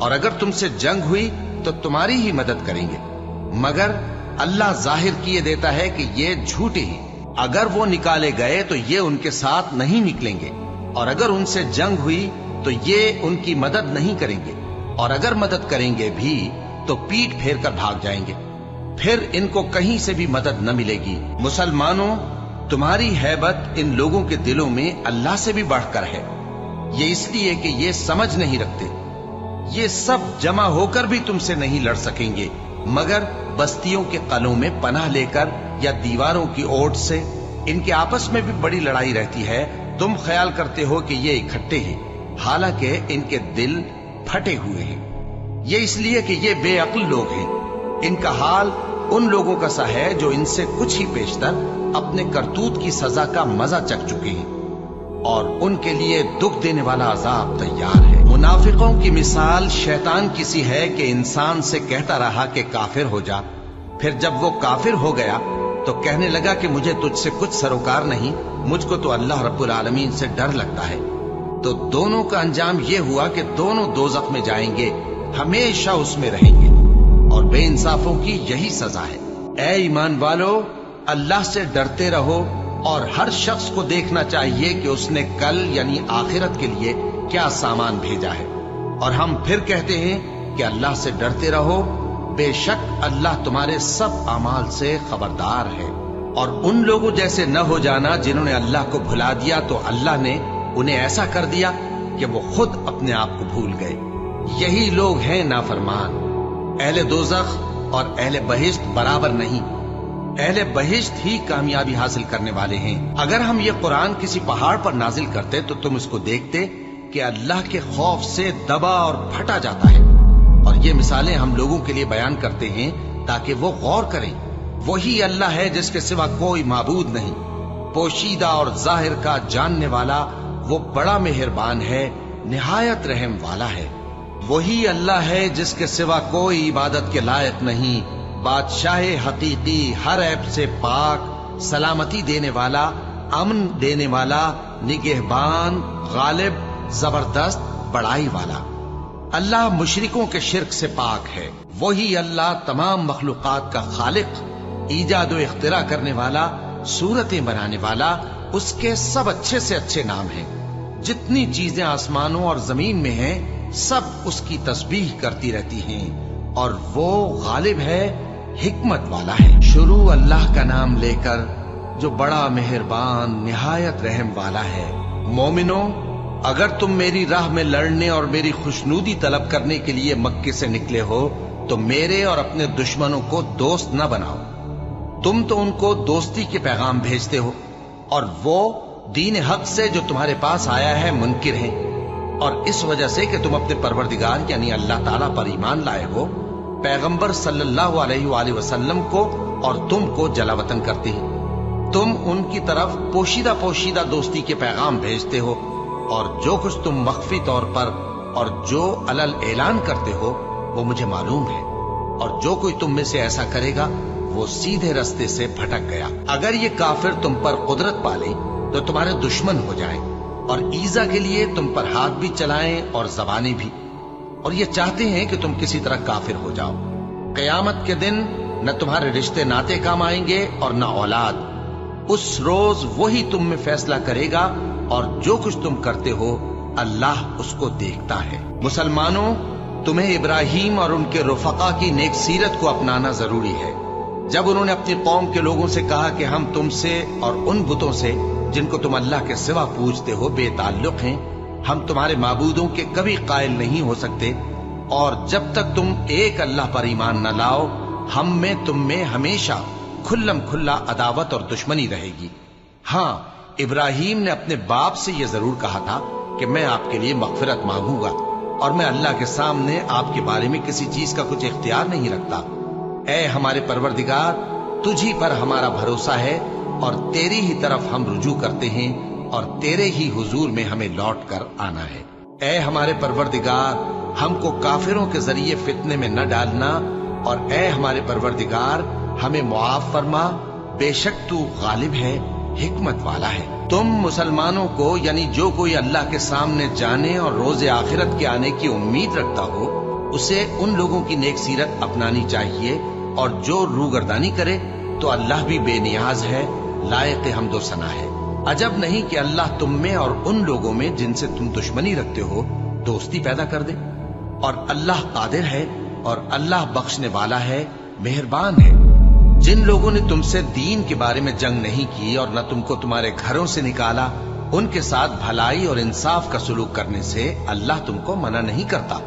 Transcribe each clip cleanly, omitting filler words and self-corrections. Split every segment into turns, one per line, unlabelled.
اور اگر تم سے جنگ ہوئی تو تمہاری ہی مدد کریں گے، مگر اللہ ظاہر کیے دیتا ہے کہ یہ جھوٹے ہیں۔ اگر وہ نکالے گئے تو یہ ان کے ساتھ نہیں نکلیں گے، اور اگر ان سے جنگ ہوئی تو یہ ان کی مدد نہیں کریں گے، اور اگر مدد کریں گے بھی تو پیٹ پھیر کر بھاگ جائیں گے، پھر ان کو کہیں سے بھی مدد نہ ملے گی۔ مسلمانوں، تمہاری ہیبت ان لوگوں کے دلوں میں اللہ سے بھی بڑھ کر ہے، یہ اس لیے کہ یہ سمجھ نہیں رکھتے۔ یہ سب جمع ہو کر بھی تم سے نہیں لڑ سکیں گے، مگر بستیوں کے قلعوں میں پناہ لے کر یا دیواروں کی اوٹ سے۔ ان کے آپس میں بھی بڑی لڑائی رہتی ہے، تم خیال کرتے ہو کہ یہ اکٹھے ہیں، حالانکہ ان کے دل پھٹے ہوئے ہیں۔ یہ اس لیے کہ یہ بے عقل لوگ ہیں۔ ان کا حال ان لوگوں کا سا ہے جو ان سے کچھ ہی پیشتر اپنے کرتوت کی سزا کا مزہ چکھ چکے ہیں، اور ان کے لیے دکھ دینے والا عذاب تیار ہے۔ منافقوں کی مثال شیطان کسی ہے کہ انسان سے کہتا رہا کہ کافر ہو جا، پھر جب وہ کافر ہو گیا تو کہنے لگا کہ مجھے تجھ سے کچھ سروکار نہیں، مجھ کو تو اللہ رب العالمین سے ڈر لگتا ہے۔ تو دونوں کا انجام یہ ہوا کہ دونوں دوزخ میں جائیں گے، ہمیشہ اس میں رہیں گے، اور بے انصافوں کی یہی سزا ہے۔ اے ایمان والو، اللہ سے ڈرتے رہو، اور ہر شخص کو دیکھنا چاہیے کہ اس نے کل یعنی آخرت کے لیے کیا سامان بھیجا ہے، اور ہم پھر کہتے ہیں کہ اللہ سے ڈرتے رہو، بے شک اللہ تمہارے سب اعمال سے خبردار ہے۔ اور ان لوگوں جیسے نہ ہو جانا جنہوں نے اللہ کو بھلا دیا تو اللہ نے انہیں ایسا کر دیا کہ وہ خود اپنے آپ کو بھول گئے۔ یہی لوگ ہیں نافرمان۔ اہل دوزخ اور اہل بہشت برابر نہیں، اہل بہشت ہی کامیابی حاصل کرنے والے ہیں۔ اگر ہم یہ قرآن کسی پہاڑ پر نازل کرتے تو تم اس کو دیکھتے کہ اللہ کے خوف سے دبا اور پھٹا جاتا ہے، اور یہ مثالیں ہم لوگوں کے لیے بیان کرتے ہیں تاکہ وہ غور کریں۔ وہی اللہ ہے جس کے سوا کوئی معبود نہیں، پوشیدہ اور ظاہر کا جاننے والا، وہ بڑا مہربان ہے، نہایت رحم والا ہے۔ وہی اللہ ہے جس کے سوا کوئی عبادت کے لائق نہیں، بادشاہ حقیقی، ہر عیب سے پاک، سلامتی دینے والا، امن دینے والا، نگہبان، غالب، زبردست، بڑائی والا۔ اللہ مشرکوں کے شرک سے پاک ہے۔ وہی اللہ تمام مخلوقات کا خالق، ایجاد و اختراع کرنے والا، صورتیں بنانے والا، اس کے سب اچھے سے اچھے نام ہیں۔ جتنی چیزیں آسمانوں اور زمین میں ہیں سب اس کی تسبیح کرتی رہتی ہیں، اور وہ غالب ہے، حکمت والا ہے۔ شروع اللہ کا نام لے کر جو بڑا مہربان نہایت رحم والا ہے۔ مومنوں، اگر تم میری راہ میں لڑنے اور میری خوشنودی طلب کرنے کے لیے مکے سے نکلے ہو تو میرے اور اپنے دشمنوں کو دوست نہ بناؤ۔ تم تو ان کو دوستی کے پیغام بھیجتے ہو، اور وہ دین حق سے جو تمہارے پاس آیا ہے منکر ہیں، اور اس وجہ سے کہ تم اپنے پروردگار یعنی اللہ تعالیٰ پر ایمان لائے ہو، پیغمبر صلی اللہ علیہ وآلہ وسلم کو اور تم کو جلا وطن کرتے ہیں۔ تم ان کی طرف پوشیدہ پوشیدہ دوستی کے پیغام بھیجتے ہو، اور جو کچھ تم مخفی طور پر اور جو علل اعلان کرتے ہو وہ مجھے معلوم ہے، اور جو کوئی تم میں سے ایسا کرے گا وہ سیدھے رستے سے بھٹک گیا۔ اگر یہ کافر تم پر قدرت پالیں تو تمہارے دشمن ہو جائیں، اور ایذا کے لیے تم پر ہاتھ بھی چلائیں اور زبانیں بھی، اور یہ چاہتے ہیں کہ تم کسی طرح کافر ہو جاؤ۔ قیامت کے دن نہ تمہارے رشتے ناتے کام آئیں گے اور نہ اولاد۔ اس روز وہی تم میں فیصلہ کرے گا، اور جو کچھ تم کرتے ہو اللہ اس کو دیکھتا ہے۔ مسلمانوں، تمہیں ابراہیم اور ان کے رفقا کی نیک سیرت کو اپنانا ضروری ہے۔ جب انہوں نے اپنی قوم کے لوگوں سے کہا کہ ہم تم سے اور ان بتوں سے جن کو تم اللہ کے سوا پوجتے ہو بے تعلق ہیں، ہم تمہارے معبودوں کے کبھی قائل نہیں ہو سکتے، اور جب تک تم ایک اللہ پر ایمان نہ لاؤ ہم میں تم میں ہمیشہ کھلم کھلا عداوت اور دشمنی رہے گی۔ ہاں، ابراہیم نے اپنے باپ سے یہ ضرور کہا تھا کہ میں آپ کے لیے مغفرت مانگوں گا، اور میں اللہ کے سامنے آپ کے بارے میں کسی چیز کا کچھ اختیار نہیں رکھتا۔ اے ہمارے پروردگار، تجھی پر ہمارا بھروسہ ہے، اور تیری ہی طرف ہم رجوع کرتے ہیں، اور تیرے ہی حضور میں ہمیں لوٹ کر آنا ہے۔ اے ہمارے پروردگار، ہم کو کافروں کے ذریعے فتنے میں نہ ڈالنا، اور اے ہمارے پروردگار ہمیں معاف فرما، بے شک تو غالب ہے، حکمت والا ہے۔ تم مسلمانوں کو یعنی جو کوئی اللہ کے سامنے جانے اور روز آخرت کے آنے کی امید رکھتا ہو اسے ان لوگوں کی نیک سیرت اپنانی چاہیے، اور جو روگردانی کرے تو اللہ بھی بے نیاز ہے، لائق حمد و ثنا ہے۔ عجب نہیں کہ اللہ تم میں اور ان لوگوں میں جن سے تم دشمنی رکھتے ہو دوستی پیدا کر دے، اور اللہ قادر ہے اور اللہ بخشنے والا ہے، مہربان ہے۔ جن لوگوں نے تم سے دین کے بارے میں جنگ نہیں کی اور نہ تم کو تمہارے گھروں سے نکالا، ان کے ساتھ بھلائی اور انصاف کا سلوک کرنے سے اللہ تم کو منع نہیں کرتا۔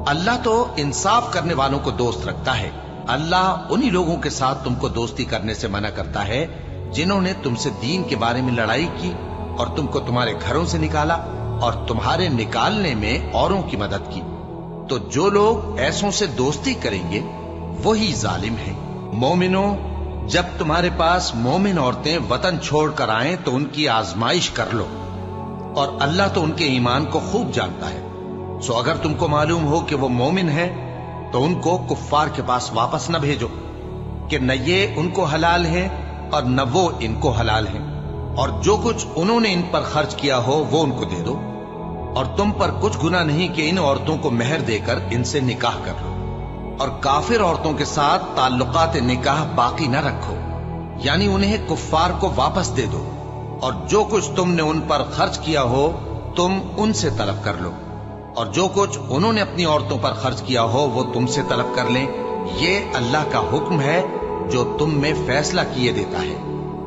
اللہ تو انصاف کرنے والوں کو دوست رکھتا ہے۔ اللہ انہی لوگوں کے ساتھ تم کو دوستی کرنے سے منع کرتا ہے جنہوں نے تم سے دین کے بارے میں لڑائی کی اور تم کو تمہارے گھروں سے نکالا اور تمہارے نکالنے میں اوروں کی مدد کی۔ تو جو لوگ ایسوں سے دوستی کریں گے وہی ظالم ہیں۔ مومنوں، جب تمہارے پاس مومن عورتیں وطن چھوڑ کر آئیں تو ان کی آزمائش کر لو، اور اللہ تو ان کے ایمان کو خوب جانتا ہے۔ سو اگر تم کو معلوم ہو کہ وہ مومن ہے تو ان کو کفار کے پاس واپس نہ بھیجو، کہ نہ یہ ان کو حلال ہیں اور نہ وہ ان کو حلال ہیں، اور جو کچھ انہوں نے ان پر خرچ کیا ہو وہ ان کو دے دو، اور تم پر کچھ گناہ نہیں کہ ان عورتوں کو مہر دے کر ان سے نکاح کر لو، اور کافر عورتوں کے ساتھ تعلقات نکاح باقی نہ رکھو، یعنی انہیں کفار کو واپس دے دو، اور جو کچھ تم نے ان پر خرچ کیا ہو تم ان سے طلب کر لو، اور جو کچھ انہوں نے اپنی عورتوں پر خرچ کیا ہو وہ تم سے طلب کر لیں۔ یہ اللہ کا حکم ہے جو تم میں فیصلہ کیے دیتا ہے،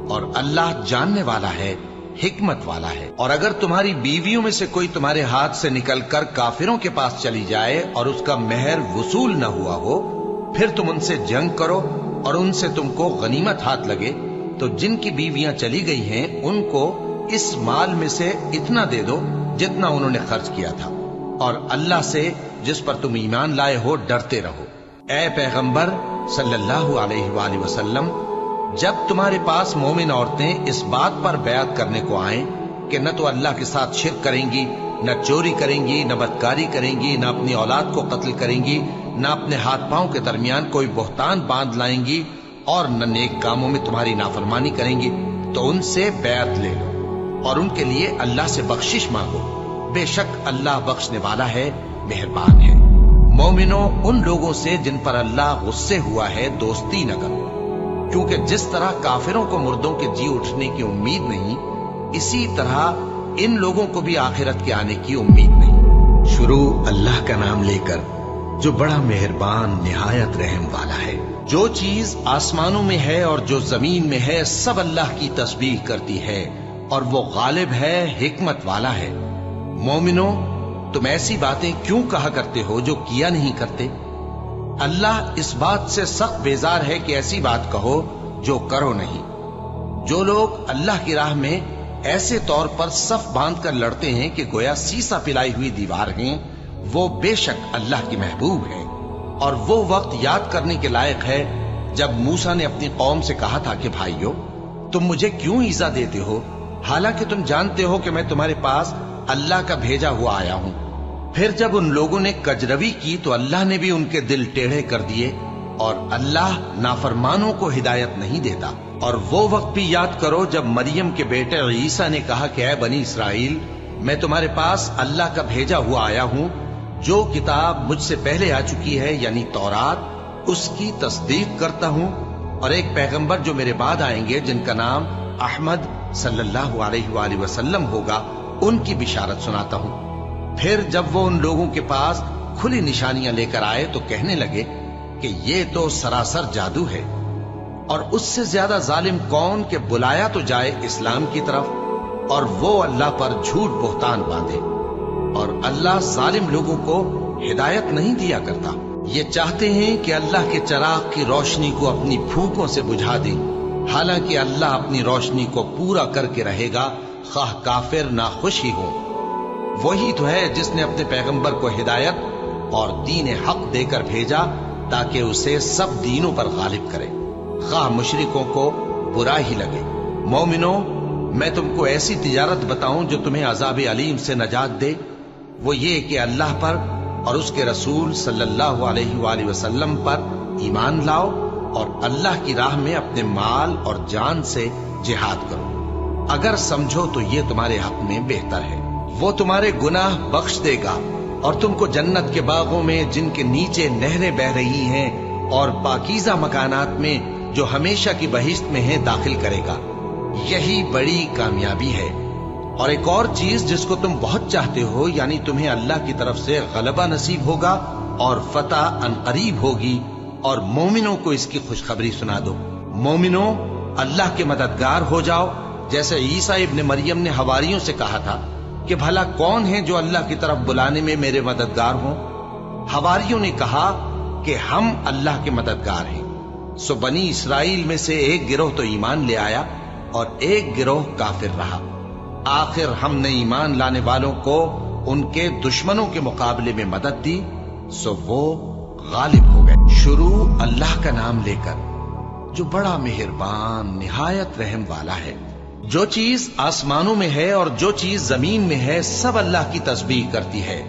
اور اللہ جاننے والا ہے، حکمت والا ہے۔ اور اگر تمہاری بیویوں میں سے کوئی تمہارے ہاتھ سے نکل کر کافروں کے پاس چلی جائے اور اس کا مہر وصول نہ ہوا ہو، پھر تم ان سے جنگ کرو اور ان سے تم کو غنیمت ہاتھ لگے، تو جن کی بیویاں چلی گئی ہیں ان کو اس مال میں سے اتنا دے دو جتنا انہوں نے خرچ کیا تھا، اور اللہ سے جس پر تم ایمان لائے ہو ڈرتے رہو۔ اے پیغمبر صلی اللہ علیہ وآلہ وسلم، جب تمہارے پاس مومن عورتیں اس بات پر بیعت کرنے کو آئیں کہ نہ تو اللہ کے ساتھ شرک کریں گی، نہ چوری کریں گی، نہ بدکاری کریں گی، نہ اپنی اولاد کو قتل کریں گی، نہ اپنے ہاتھ پاؤں کے درمیان کوئی بہتان باندھ لائیں گی، اور نہ نیک کاموں میں تمہاری نافرمانی کریں گی، تو ان سے بیعت لے لو اور ان کے لیے اللہ سے بخشش مانگو، بے شک اللہ بخشنے والا ہے، مہربان ہے۔ مومنوں، ان لوگوں سے جن پر اللہ غصے ہوا ہے دوستی نہ کرو، کیونکہ جس طرح کافروں کو مردوں کے جی اٹھنے کی امید نہیں، اسی طرح ان لوگوں کو بھی آخرت کے آنے کی امید نہیں۔ شروع اللہ کا نام لے کر جو بڑا مہربان نہایت رحم والا ہے۔ جو چیز آسمانوں میں ہے اور جو زمین میں ہے سب اللہ کی تسبیح کرتی ہے، اور وہ غالب ہے، حکمت والا ہے۔ مومنوں، تم ایسی باتیں کیوں کہا کرتے ہو جو کیا نہیں کرتے؟ اللہ اس بات سے سخت بیزار ہے کہ ایسی بات کہو جو کرو نہیں۔ جو لوگ اللہ کی راہ میں ایسے طور پر صف باندھ کر لڑتے ہیں کہ گویا سیسا پلائی ہوئی دیوار ہیں، وہ بے شک اللہ کی محبوب ہے۔ اور وہ وقت یاد کرنے کے لائق ہے جب موسیٰ نے اپنی قوم سے کہا تھا کہ بھائیو، تم مجھے کیوں ایذا دیتے ہو، حالانکہ تم جانتے ہو کہ میں تمہارے پاس اللہ کا بھیجا ہوا آیا ہوں۔ پھر جب ان لوگوں نے کجروی کی تو اللہ نے بھی ان کے دل ٹیڑھے کر دیے، اور اللہ نافرمانوں کو ہدایت نہیں دیتا۔ اور وہ وقت بھی یاد کرو جب مریم کے بیٹے عیسیٰ نے کہا کہ اے بنی اسرائیل، میں تمہارے پاس اللہ کا بھیجا ہوا آیا ہوں، جو کتاب مجھ سے پہلے آ چکی ہے یعنی تورات، اس کی تصدیق کرتا ہوں، اور ایک پیغمبر جو میرے بعد آئیں گے جن کا نام احمد صلی اللہ علیہ وآلہ وسلم ہوگا، ان کی بشارت سناتا ہوں۔ پھر جب وہ ان لوگوں کے پاس کھلی نشانیاں لے کر آئے تو کہنے لگے کہ یہ تو سراسر جادو ہے، اور اس سے زیادہ ظالم کون کہ بلایا تو جائے اسلام کی طرف اور وہ اللہ پر جھوٹ بہتان باندھے، اور اللہ ظالم لوگوں کو ہدایت نہیں دیا کرتا۔ یہ چاہتے ہیں کہ اللہ کے چراغ کی روشنی کو اپنی پھوکوں سے بجھا دیں، حالانکہ اللہ اپنی روشنی کو پورا کر کے رہے گا، خواہ کافر ناخوش ہی ہو۔ وہی تو ہے جس نے اپنے پیغمبر کو ہدایت اور دین حق دے کر بھیجا تاکہ اسے سب دینوں پر غالب کرے، خواہ مشرکوں کو برا ہی لگے۔ مومنوں، میں تم کو ایسی تجارت بتاؤں جو تمہیں عذاب علیم سے نجات دے، وہ یہ کہ اللہ پر اور اس کے رسول صلی اللہ علیہ وآلہ وسلم پر ایمان لاؤ، اور اللہ کی راہ میں اپنے مال اور جان سے جہاد کرو، اگر سمجھو تو یہ تمہارے حق میں بہتر ہے۔ وہ تمہارے گناہ بخش دے گا اور تم کو جنت کے باغوں میں جن کے نیچے نہریں بہ رہی ہیں اور پاکیزہ مکانات میں جو ہمیشہ کی بہشت میں ہیں داخل کرے گا۔ یہی بڑی کامیابی ہے۔ اور ایک اور چیز جس کو تم بہت چاہتے ہو، یعنی تمہیں اللہ کی طرف سے غلبہ نصیب ہوگا اور فتح عنقریب ہوگی، اور مومنوں کو اس کی خوشخبری سنا دو۔ مومنوں، اللہ کے مددگار ہو جاؤ، جیسے عیسیٰ ابن مریم نے حواریوں سے کہا تھا کہ بھلا کون ہے جو اللہ کی طرف بلانے میں میرے مددگار ہوں؟ حواریوں نے کہا کہ ہم اللہ کے مددگار ہیں۔ سو بنی اسرائیل میں سے ایک گروہ تو ایمان لے آیا اور ایک گروہ کافر رہا۔ آخر ہم نے ایمان لانے والوں کو ان کے دشمنوں کے مقابلے میں مدد دی، سو وہ غالب ہو گئے۔ شروع اللہ کا نام لے کر جو بڑا مہربان نہایت رحم والا ہے۔ جو چیز آسمانوں میں ہے اور جو چیز زمین میں ہے سب اللہ کی تسبیح کرتی ہے۔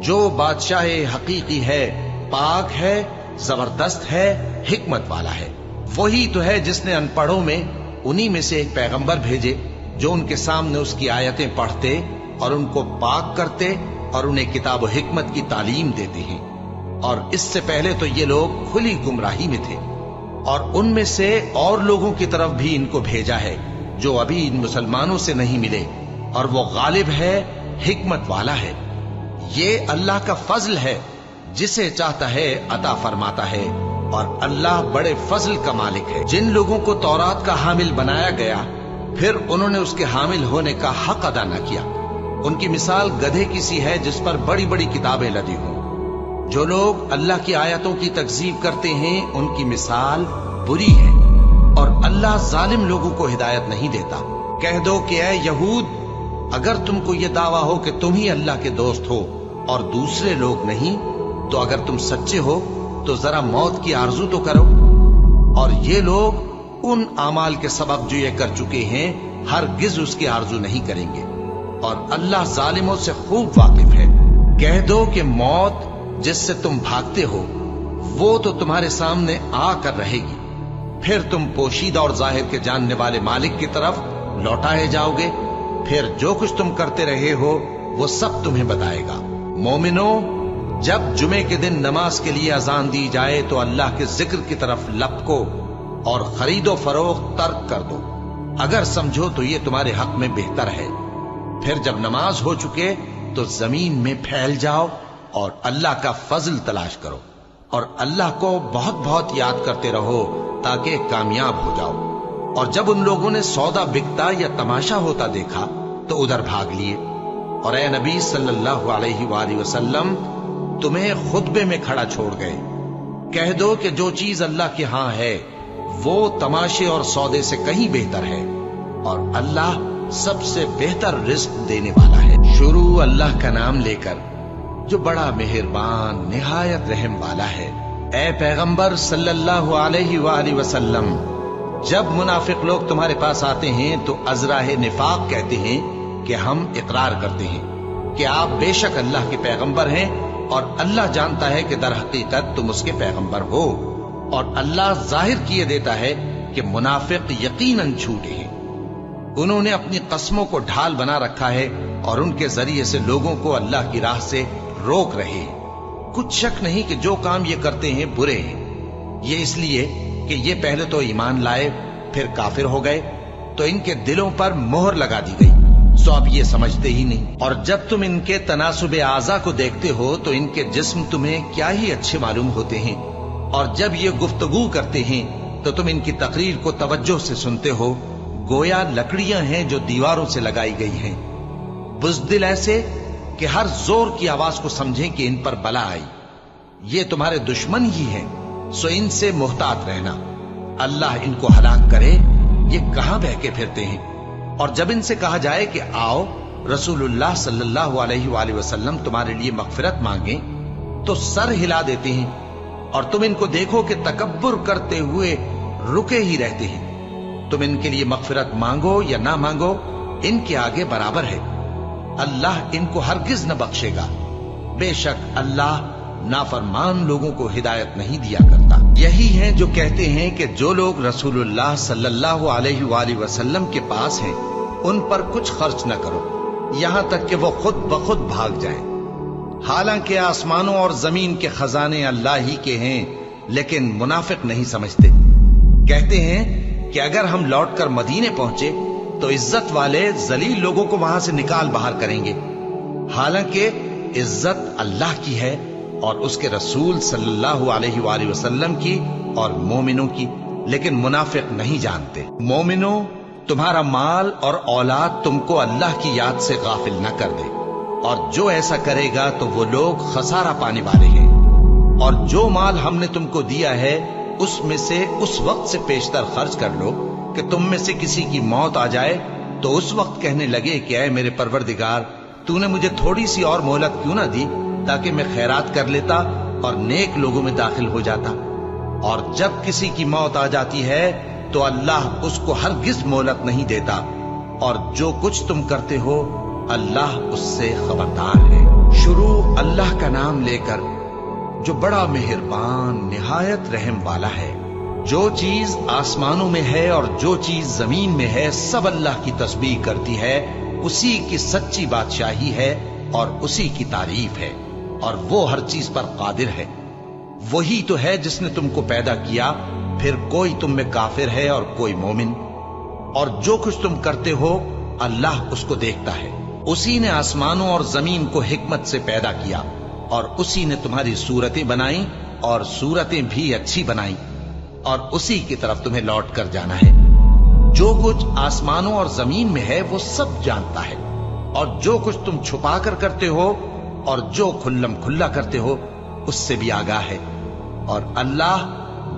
جو بادشاہ حقیقی ہے، پاک ہے، زبردست ہے، حکمت والا ہے۔ وہی تو ہے جس نے ان پڑھوں میں انہی میں سے ایک پیغمبر بھیجے جو ان کے سامنے اس کی آیتیں پڑھتے اور ان کو پاک کرتے اور انہیں کتاب و حکمت کی تعلیم دیتے ہیں۔ اور اس سے پہلے تو یہ لوگ کھلی گمراہی میں تھے، اور ان میں سے اور لوگوں کی طرف بھی ان کو بھیجا ہے جو ابھی ان مسلمانوں سے نہیں ملے، اور وہ غالب ہے، حکمت والا ہے۔ یہ اللہ کا فضل ہے، جسے چاہتا ہے عطا فرماتا ہے، اور اللہ بڑے فضل کا مالک ہے۔ جن لوگوں کو تورات کا حامل بنایا گیا پھر انہوں نے اس کے حامل ہونے کا حق ادا نہ کیا، ان کی مثال گدھے کی سی ہے جس پر بڑی بڑی کتابیں لدی ہوں۔ جو لوگ اللہ کی آیتوں کی تکذیب کرتے ہیں ان کی مثال بری ہے، اور اللہ ظالم لوگوں کو ہدایت نہیں دیتا۔ کہہ دو کہ اے یہود، اگر تم کو یہ دعویٰ ہو کہ تم ہی اللہ کے دوست ہو اور دوسرے لوگ نہیں، تو اگر تم سچے ہو تو ذرا موت کی آرزو تو کرو۔ اور یہ لوگ ان اعمال کے سبب جو یہ کر چکے ہیں ہرگز اس کی آرزو نہیں کریں گے، اور اللہ ظالموں سے خوب واقف ہے۔ کہہ دو کہ موت جس سے تم بھاگتے ہو وہ تو تمہارے سامنے آ کر رہے گی، پھر تم پوشیدہ اور ظاہر کے جاننے والے مالک کی طرف لوٹائے جاؤ گے، پھر جو کچھ تم کرتے رہے ہو وہ سب تمہیں بتائے گا۔ مومنو، جب جمعے کے دن نماز کے لیے اذان دی جائے تو اللہ کے ذکر کی طرف لپکو اور خرید و فروخت ترک کر دو، اگر سمجھو تو یہ تمہارے حق میں بہتر ہے۔ پھر جب نماز ہو چکے تو زمین میں پھیل جاؤ اور اللہ کا فضل تلاش کرو، اور اللہ کو بہت بہت یاد کرتے رہو تاکہ کامیاب ہو جاؤ۔ اور جب ان لوگوں نے سودا بکتا یا تماشا ہوتا دیکھا تو ادھر بھاگ لیے، اور اے نبی صلی اللہ علیہ وآلہ وسلم تمہیں خطبے میں کھڑا چھوڑ گئے۔ کہہ دو کہ جو چیز اللہ کے ہاں ہے وہ تماشے اور سودے سے کہیں بہتر ہے، اور اللہ سب سے بہتر رزق دینے والا ہے۔ شروع اللہ کا نام لے کر جو بڑا مہربان نہایت رحم والا ہے۔ اے پیغمبر صلی اللہ علیہ وآلہ وسلم، جب منافق لوگ تمہارے پاس آتے ہیں تو ازراہ نفاق کہتے ہیں کہ ہم اقرار کرتے ہیں کہ آپ بے شک اللہ کے پیغمبر ہیں، اور اللہ جانتا ہے کہ در حقیقت تم اس کے پیغمبر ہو، اور اللہ ظاہر کیے دیتا ہے کہ منافق یقیناً جھوٹے ہیں۔ انہوں نے اپنی قسموں کو ڈھال بنا رکھا ہے اور ان کے ذریعے سے لوگوں کو اللہ کی راہ سے روک رہے ہیں۔ کچھ شک نہیں کہ جو کام یہ کرتے ہیں برے ہیں، یہ اس لیے کہ یہ پہلے تو ایمان لائے پھر کافر ہو گئے، تو ان کے دلوں پر مہر لگا دی گئی، سو اب یہ سمجھتے ہی نہیں۔ اور جب تم ان کے تناسب اعضاء کو دیکھتے ہو تو ان کے جسم تمہیں کیا ہی اچھے معلوم ہوتے ہیں، اور جب یہ گفتگو کرتے ہیں تو تم ان کی تقریر کو توجہ سے سنتے ہو، گویا لکڑیاں ہیں جو دیواروں سے لگائی گئی ہیں، بزدل ایسے کہ ہر زور کی آواز کو سمجھیں کہ ان پر بلا آئی۔ یہ تمہارے دشمن ہی ہیں، سو ان سے محتاط رہنا، اللہ ان کو ہلاک کرے، یہ کہاں بہکے پھرتے ہیں۔ اور جب ان سے کہا جائے کہ آؤ رسول اللہ صلی اللہ علیہ وآلہ وسلم تمہارے لیے مغفرت مانگیں، تو سر ہلا دیتے ہیں، اور تم ان کو دیکھو کہ تکبر کرتے ہوئے رکے ہی رہتے ہیں۔ تم ان کے لیے مغفرت مانگو یا نہ مانگو، ان کے آگے برابر ہے، اللہ ان کو ہرگز نہ بخشے گا، بے شک اللہ نافرمان لوگوں کو ہدایت نہیں دیا کرتا۔ یہی ہیں جو کہتے ہیں کہ جو لوگ رسول اللہ صلی اللہ علیہ وآلہ وسلم کے پاس ہیں ان پر کچھ خرچ نہ کرو یہاں تک کہ وہ خود بخود بھاگ جائیں، حالانکہ آسمانوں اور زمین کے خزانے اللہ ہی کے ہیں، لیکن منافق نہیں سمجھتے۔ کہتے ہیں کہ اگر ہم لوٹ کر مدینے پہنچے تو عزت والے ذلیل لوگوں کو وہاں سے نکال باہر کریں گے، حالانکہ عزت اللہ کی ہے اور اس کے رسول صلی اللہ علیہ وآلہ وسلم کی اور مومنوں کی، لیکن منافق نہیں جانتے۔ مومنوں، تمہارا مال اور اولاد تم کو اللہ کی یاد سے غافل نہ کر دے، اور جو ایسا کرے گا تو وہ لوگ خسارہ پانے والے ہیں۔ اور جو مال ہم نے تم کو دیا ہے اس میں سے اس وقت سے پیشتر خرچ کر لو کہ تم میں سے کسی کی موت آ جائے تو اس وقت کہنے لگے کہ اے میرے پروردگار، تو نے مجھے تھوڑی سی اور مہلت کیوں نہ دی تاکہ میں خیرات کر لیتا اور نیک لوگوں میں داخل ہو جاتا۔ اور جب کسی کی موت آ جاتی ہے تو اللہ اس کو ہرگز مہلت نہیں دیتا، اور جو کچھ تم کرتے ہو اللہ اس سے خبردار ہے۔ شروع اللہ کا نام لے کر جو بڑا مہربان نہایت رحم والا ہے۔ جو چیز آسمانوں میں ہے اور جو چیز زمین میں ہے سب اللہ کی تسبیح کرتی ہے، اسی کی سچی بادشاہی ہے اور اسی کی تعریف ہے، اور وہ ہر چیز پر قادر ہے۔ وہی تو ہے جس نے تم کو پیدا کیا، پھر کوئی تم میں کافر ہے اور کوئی مومن، اور جو کچھ تم کرتے ہو اللہ اس کو دیکھتا ہے۔ اسی نے آسمانوں اور زمین کو حکمت سے پیدا کیا، اور اسی نے تمہاری صورتیں بنائیں اور صورتیں بھی اچھی بنائیں، اور اسی کی طرف تمہیں لوٹ کر جانا ہے۔ جو کچھ آسمانوں اور زمین میں ہے وہ سب جانتا ہے، اور جو کچھ تم چھپا کر کرتے ہو اور جو کھلم کھلا کرتے ہو اس سے بھی آگاہ ہے، اور اللہ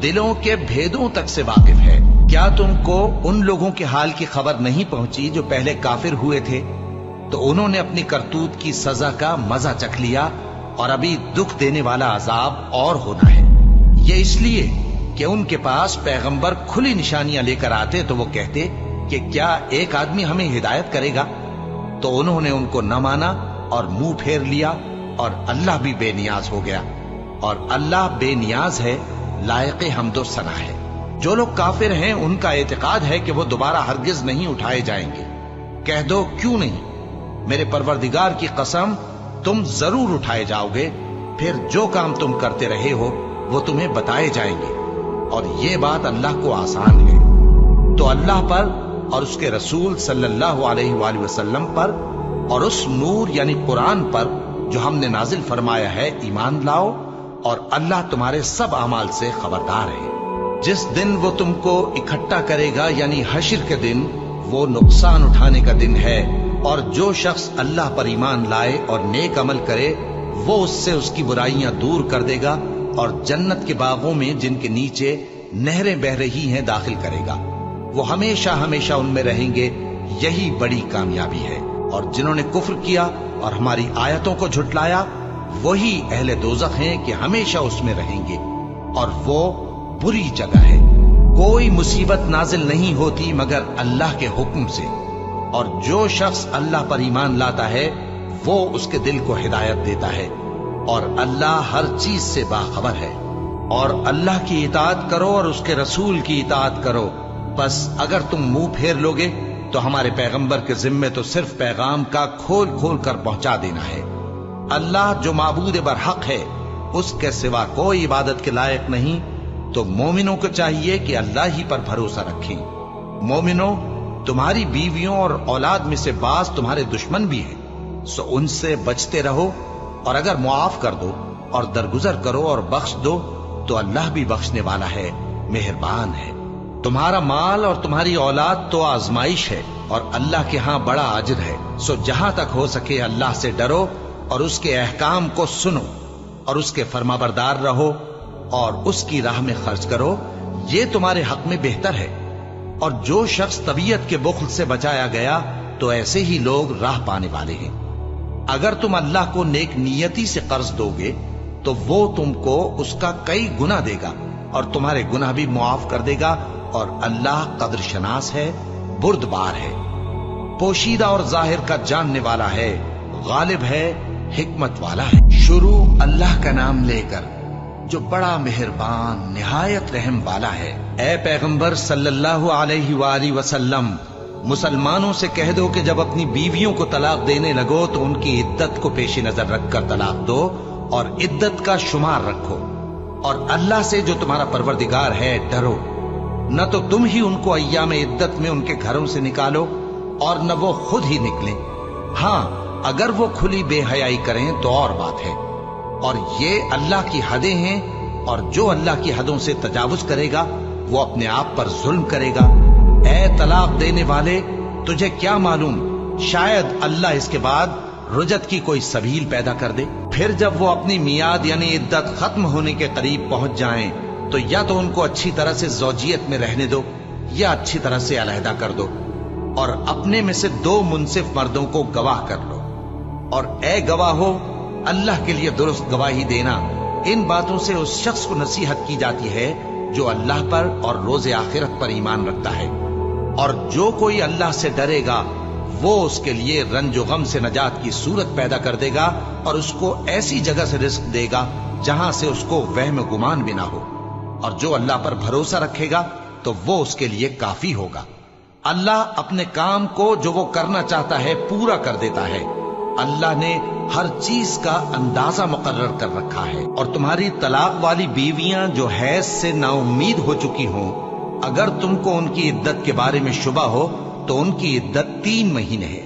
دلوں کے بھیدوں تک سے واقف ہے۔ کیا تم کو ان لوگوں کے حال کی خبر نہیں پہنچی جو پہلے کافر ہوئے تھے؟ تو انہوں نے اپنی کرتوت کی سزا کا مزہ چکھ لیا، اور ابھی دکھ دینے والا عذاب اور ہونا ہے۔ یہ اس لیے کہ ان کے پاس پیغمبر کھلی نشانیاں لے کر آتے تو وہ کہتے کہ کیا ایک آدمی ہمیں ہدایت کرے گا؟ تو انہوں نے ان کو نہ مانا اور منہ پھیر لیا، اور اللہ بھی بے نیاز ہو گیا، اور اللہ بے نیاز ہے، لائق حمد و ثنا ہے۔ جو لوگ کافر ہیں ان کا اعتقاد ہے کہ وہ دوبارہ ہرگز نہیں اٹھائے جائیں گے۔ کہہ دو کیوں نہیں؟ میرے پروردگار کی قسم تم ضرور اٹھائے جاؤ گے، پھر جو کام تم کرتے رہے ہو وہ تمہیں بتائے جائیں گے، اور یہ بات اللہ کو آسان ہے۔ تو اللہ پر اور اس کے رسول صلی اللہ علیہ وآلہ وسلم پر اور اس نور یعنی قرآن پر جو ہم نے نازل فرمایا ہے ایمان لاؤ، اور اللہ تمہارے سب اعمال سے خبردار ہے۔ جس دن وہ تم کو اکٹھا کرے گا یعنی حشر کے دن، وہ نقصان اٹھانے کا دن ہے، اور جو شخص اللہ پر ایمان لائے اور نیک عمل کرے وہ اس سے اس کی برائیاں دور کر دے گا، اور جنت کے باغوں میں جن کے نیچے نہریں بہ رہی ہیں داخل کرے گا۔ وہ ہمیشہ ہمیشہ ان میں رہیں گے، یہی بڑی کامیابی ہے۔ اور جنہوں نے کفر کیا اور ہماری آیتوں کو جھٹلایا وہی اہل دوزخ ہیں کہ ہمیشہ اس میں رہیں گے، اور وہ بری جگہ ہے۔ کوئی مصیبت نازل نہیں ہوتی مگر اللہ کے حکم سے، اور جو شخص اللہ پر ایمان لاتا ہے وہ اس کے دل کو ہدایت دیتا ہے، اور اللہ ہر چیز سے باخبر ہے۔ اور اللہ کی اطاعت کرو اور اس کے رسول کی اطاعت کرو، بس اگر تم منہ پھیر لوگے تو ہمارے پیغمبر کے ذمے تو صرف پیغام کا کھول کھول کر پہنچا دینا ہے۔ اللہ جو معبود برحق ہے اس کے سوا کوئی عبادت کے لائق نہیں، تو مومنوں کو چاہیے کہ اللہ ہی پر بھروسہ رکھیں۔ مومنوں، تمہاری بیویوں اور اولاد میں سے بعض تمہارے دشمن بھی ہیں، سو ان سے بچتے رہو، اور اگر معاف کر دو اور درگزر کرو اور بخش دو تو اللہ بھی بخشنے والا ہے، مہربان ہے۔ تمہارا مال اور تمہاری اولاد تو آزمائش ہے، اور اللہ کے ہاں بڑا اجر ہے، سو جہاں تک ہو سکے اللہ سے ڈرو اور اس کے احکام کو سنو اور اس کے فرمانبردار رہو اور اس کی راہ میں خرچ کرو، یہ تمہارے حق میں بہتر ہے۔ اور جو شخص طبیعت کے بخل سے بچایا گیا تو ایسے ہی لوگ راہ پانے والے ہیں۔ اگر تم اللہ کو نیک نیتی سے قرض دو گے تو وہ تم کو اس کا کئی گنا دے گا اور تمہارے گناہ بھی معاف کر دے گا، اور اللہ قدر شناس ہے، بردبار ہے، پوشیدہ اور ظاہر کا جاننے والا ہے، غالب ہے، حکمت والا ہے۔ شروع اللہ کا نام لے کر جو بڑا مہربان نہایت رحم والا ہے۔ اے پیغمبر صلی اللہ علیہ وآلہ وسلم،
مسلمانوں سے کہہ دو کہ جب اپنی بیویوں کو طلاق دینے لگو تو ان کی عدت کو پیش نظر رکھ کر طلاق دو اور عدت کا شمار رکھو، اور اللہ سے جو تمہارا پروردگار ہے ڈرو، نہ تو تم ہی ان کو ایام عدت میں ان کے گھروں سے نکالو اور نہ وہ خود ہی نکلیں۔ ہاں اگر وہ کھلی بے حیائی کریں تو اور بات ہے، اور یہ اللہ کی حدیں ہیں، اور جو اللہ کی حدوں سے تجاوز کرے گا وہ اپنے آپ پر ظلم کرے گا۔ اے طلاق دینے والے، تجھے کیا معلوم شاید اللہ اس کے بعد رجعت کی کوئی سبیل پیدا کر دے۔ پھر جب وہ اپنی میعاد یعنی عدت ختم ہونے کے قریب پہنچ جائیں تو یا تو ان کو اچھی طرح سے زوجیت میں رہنے دو یا اچھی طرح سے علیحدہ کر دو، اور اپنے میں سے 2 منصف مردوں کو گواہ کر لو، اور اے گواہو اللہ کے لیے درست گواہی دینا۔ ان باتوں سے اس شخص کو نصیحت کی جاتی ہے جو اللہ پر اور روز آخرت پر ایمان رکھتا ہے، اور جو کوئی اللہ سے ڈرے گا وہ اس کے لیے رنج و غم سے نجات کی صورت پیدا کر دے گا، اور اس کو ایسی جگہ سے رزق دے گا جہاں سے اس کو وہم و گمان بھی نہ ہو، اور جو اللہ پر بھروسہ رکھے گا تو وہ اس کے لیے کافی ہوگا۔ اللہ اپنے کام کو جو وہ کرنا چاہتا ہے پورا کر دیتا ہے۔ اللہ نے ہر چیز کا اندازہ مقرر کر رکھا ہے۔ اور تمہاری طلاق والی بیویاں جو حیض سے نا امید ہو چکی ہوں، اگر تم کو ان کی عدت کے بارے میں شبہ ہو تو ان کی عدت 3 مہینے ہے،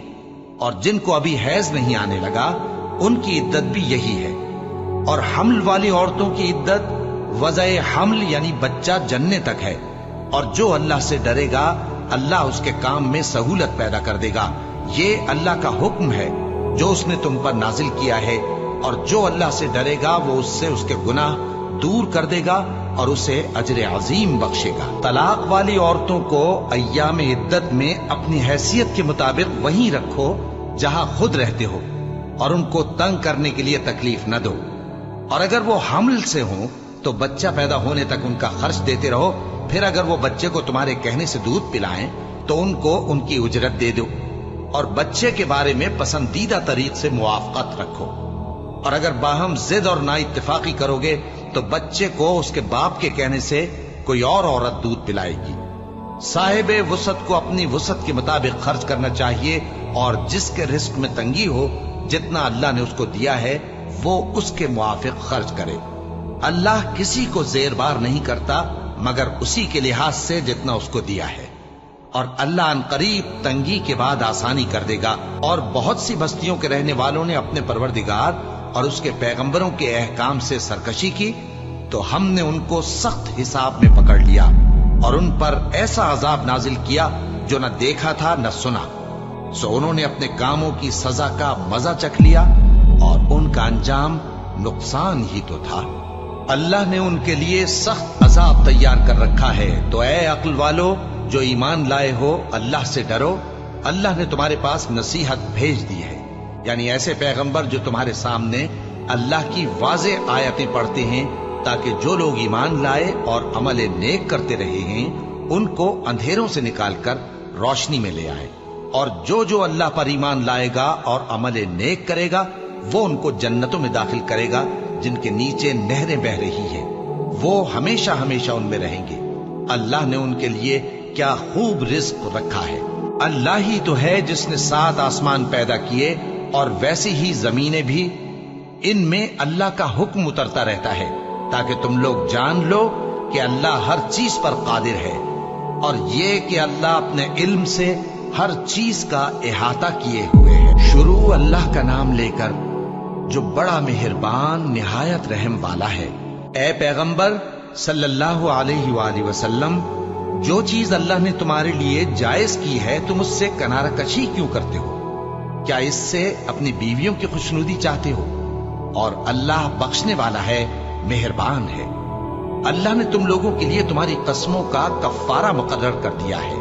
اور جن کو ابھی حیض نہیں آنے لگا ان کی عدت بھی یہی ہے۔ اور حمل والی عورتوں کی عدت وضع حمل یعنی بچہ جننے تک ہے، اور جو اللہ سے ڈرے گا اللہ اس کے کام میں سہولت پیدا کر دے گا۔ یہ اللہ کا حکم ہے جو اس نے تم پر نازل کیا ہے، اور جو اللہ سے ڈرے گا وہ اس سے اس کے گناہ دور کر دے گا اور اسے اجر عظیم بخشے گا۔ طلاق والی عورتوں کو ایام عدت میں اپنی حیثیت کے مطابق وہیں رکھو جہاں خود رہتے ہو، اور ان کو تنگ کرنے کے لیے تکلیف نہ دو، اور اگر وہ حمل سے ہوں تو بچہ پیدا ہونے تک ان کا خرچ دیتے رہو، پھر اگر وہ بچے کو تمہارے کہنے سے دودھ پلائیں تو ان کو ان کی اجرت دے دو، اور بچے کے بارے میں پسندیدہ طریق سے موافقت رکھو، اور اگر باہم ضد اور نا اتفاقی کرو گے تو بچے کو اس کے باپ کے کہنے سے کوئی اور عورت دودھ پلائے گی۔ صاحب وسعت کو اپنی وسعت کے مطابق خرچ کرنا چاہیے، اور جس کے رزق میں تنگی ہو جتنا اللہ نے اس کو دیا ہے وہ اس کے موافق خرچ کرے۔ اللہ کسی کو زیر بار نہیں کرتا مگر اسی کے لحاظ سے جتنا اس کو دیا ہے، اور اللہ ان قریب تنگی کے بعد آسانی کر دے گا۔ اور بہت سی بستیوں کے رہنے والوں نے اپنے پروردگار اور اس کے پیغمبروں کے احکام سے سرکشی کی تو ہم نے ان کو سخت حساب میں پکڑ لیا، اور ان پر ایسا عذاب نازل کیا جو نہ دیکھا تھا نہ سنا، سو انہوں نے اپنے کاموں کی سزا کا مزہ چکھ لیا، اور ان کا انجام نقصان ہی تو تھا۔ اللہ نے ان کے لیے سخت عذاب تیار کر رکھا ہے، تو اے عقل والو جو ایمان لائے ہو اللہ سے ڈرو۔ اللہ نے تمہارے پاس نصیحت بھیج دی ہے، یعنی ایسے پیغمبر جو تمہارے سامنے اللہ کی واضح آیتیں پڑھتے ہیں تاکہ جو لوگ ایمان لائے اور عمل نیک کرتے رہے ہیں ان کو اندھیروں سے نکال کر روشنی میں لے آئے، اور جو اللہ پر ایمان لائے گا اور عمل نیک کرے گا وہ ان کو جنتوں میں داخل کرے گا جن کے نیچے نہریں بہ رہی ہیں، وہ ہمیشہ ہمیشہ ان میں رہیں گے۔ اللہ نے ان کے لیے کیا خوب رزق رکھا ہے۔ اللہ ہی تو ہے جس نے 7 آسمان پیدا کیے اور ویسی ہی زمینیں بھی، ان میں اللہ کا حکم اترتا رہتا ہے تاکہ تم لوگ جان لو کہ اللہ ہر چیز پر قادر ہے، اور یہ کہ اللہ اپنے علم سے ہر چیز کا احاطہ کیے ہوئے ہے۔ شروع اللہ کا نام لے کر جو بڑا مہربان نہایت رحم والا ہے۔ اے پیغمبر صلی اللہ علیہ وآلہ وسلم، جو چیز اللہ نے تمہارے لیے جائز کی ہے تم اس سے کنارہ کشی کیوں کرتے ہو؟ کیا اس سے اپنی بیویوں کی خوشنودی چاہتے ہو؟ اور اللہ بخشنے والا ہے، مہربان ہے۔ اللہ نے تم لوگوں کے لیے تمہاری قسموں کا کفارہ مقرر کر دیا ہے،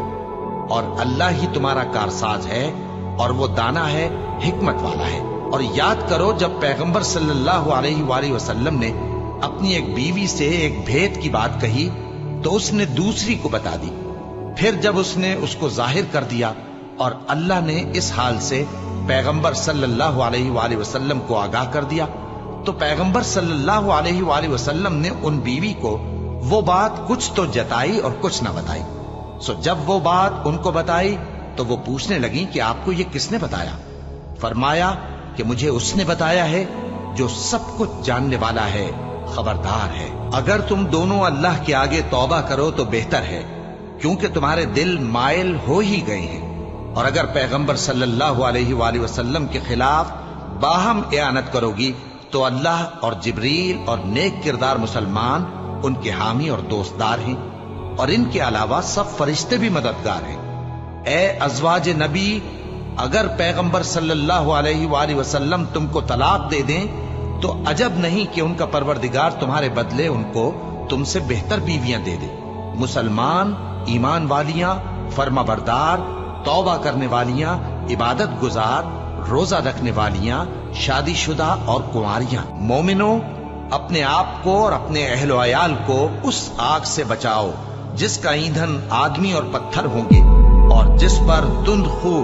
اور اللہ ہی تمہارا کارساز ہے، اور وہ دانا ہے، حکمت والا ہے۔ اور یاد کرو جب پیغمبر صلی اللہ علیہ وآلہ وسلم نے اپنی ایک بیوی سے ایک بھید کی بات کہی تو اس نے دوسری کو بتا دی، پھر جب اس نے اس کو ظاہر کر دیا اور اللہ نے اس حال سے پیغمبر صلی اللہ علیہ وآلہ وسلم کو آگاہ کر دیا تو پیغمبر صلی اللہ علیہ وآلہ وسلم نے ان بیوی کو وہ بات کچھ تو جتائی اور کچھ نہ بتائی۔ سو جب وہ بات ان کو بتائی تو وہ پوچھنے لگیں کہ آپ کو یہ کس نے بتایا؟ فرمایا کہ مجھے اس نے بتایا ہے جو سب کچھ جاننے والا ہے، خبردار ہے۔ اگر تم دونوں اللہ کے آگے توبہ کرو تو بہتر ہے، کیونکہ تمہارے دل مائل ہو ہی گئے ہیں، اور اگر پیغمبر صلی اللہ علیہ وآلہ وسلم کے خلاف باہم اعانت کرو گی تو اللہ اور جبریل اور نیک کردار مسلمان ان کے حامی اور دوستدار ہیں، اور ان کے علاوہ سب فرشتے بھی مددگار ہیں۔ اے ازواج نبی، اگر پیغمبر صلی اللہ علیہ وآلہ وسلم تم کو طلاق دے دیں تو عجب نہیں کہ ان کا پروردگار تمہارے بدلے ان کو تم سے بہتر بیویاں دے دے۔ مسلمان، ایمان والیاں، فرما بردار، توبہ کرنے والیاں، عبادت گزار، روزہ رکھنے والیاں، شادی شدہ اور کنواریاں۔ مومنوں، اپنے آپ کو اور اپنے اہل و عیال کو اس آگ سے بچاؤ جس کا ایندھن آدمی اور پتھر ہوں گے، اور جس پر تند خو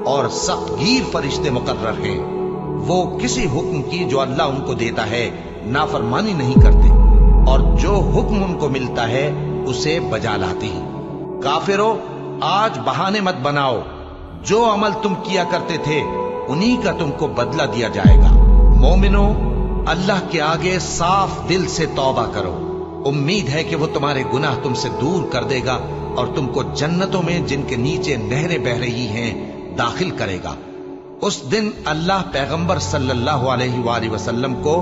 اور سخت گیر فرشتے مقرر ہیں۔ وہ کسی حکم کی جو اللہ ان کو دیتا ہے نافرمانی نہیں کرتے، اور جو حکم ان کو ملتا ہے اسے بجا لاتے ہیں۔ کافروں، آج بہانے مت بناؤ، جو عمل تم کیا کرتے تھے انہی کا تم کو بدلہ دیا جائے گا۔ مومنوں، اللہ کے آگے صاف دل سے توبہ کرو، امید ہے کہ وہ تمہارے گناہ تم سے دور کر دے گا اور تم کو جنتوں میں جن کے نیچے نہریں بہ رہی ہیں داخل کرے گا۔ اس دن اللہ پیغمبر صلی اللہ علیہ وآلہ وسلم کو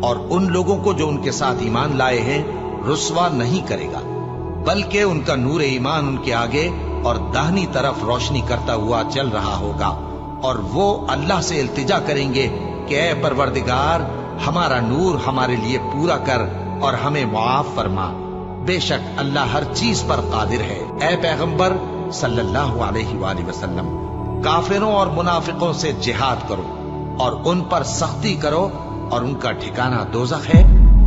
اور ان لوگوں کو جو ان کے ساتھ ایمان لائے ہیں رسوا نہیں کرے گا، بلکہ ان کا نور ایمان ان کے آگے اور داہنی طرف روشنی کرتا ہوا چل رہا ہوگا، اور وہ اللہ سے التجا کریں گے کہ اے پروردگار، ہمارا نور ہمارے لیے پورا کر اور ہمیں معاف فرما، بے شک اللہ ہر چیز پر قادر ہے۔ اے پیغمبر صلی اللہ علیہ وآلہ وسلم، کافروں اور منافقوں سے جہاد کرو اور ان پر سختی کرو، اور ان کا ٹھکانہ دوزخ ہے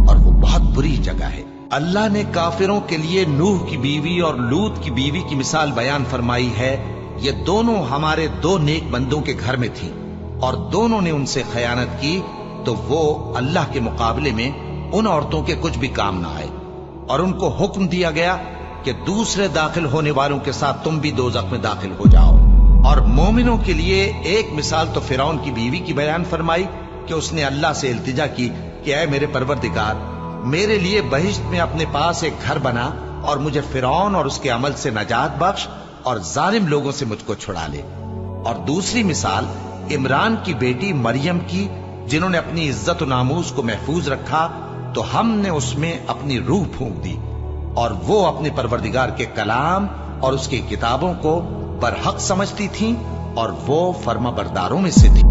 اور وہ بہت بری جگہ ہے۔ اللہ نے کافروں کے لیے نوح کی بیوی اور لوط کی بیوی کی مثال بیان فرمائی ہے۔ یہ دونوں ہمارے دو نیک بندوں کے گھر میں تھیں، اور دونوں نے ان سے خیانت کی تو وہ اللہ کے مقابلے میں ان عورتوں کے کچھ بھی کام نہ آئے، اور ان کو حکم دیا گیا کہ دوسرے داخل ہونے والوں کے ساتھ تم بھی دوزخ میں داخل ہو جاؤ۔ اور مومنوں کے لیے ایک مثال تو فرعون کی بیوی کی بیان فرمائی کہ اس نے اللہ سے التجا کی کہ اے میرے پروردگار، میرے لیے بہشت میں اپنے پاس ایک گھر بنا اور مجھے فرعون اور اس کے عمل سے نجات بخش اور ظالم لوگوں سے مجھ کو چھڑا لے۔ اور دوسری مثال عمران کی بیٹی مریم کی، جنہوں نے اپنی عزت و ناموس کو محفوظ رکھا تو ہم نے اس میں اپنی روح پھونک دی، اور وہ اپنے پروردگار کے کلام اور اس کی کتابوں کو برحق سمجھتی تھیں، اور وہ فرما برداروں میں سے تھی۔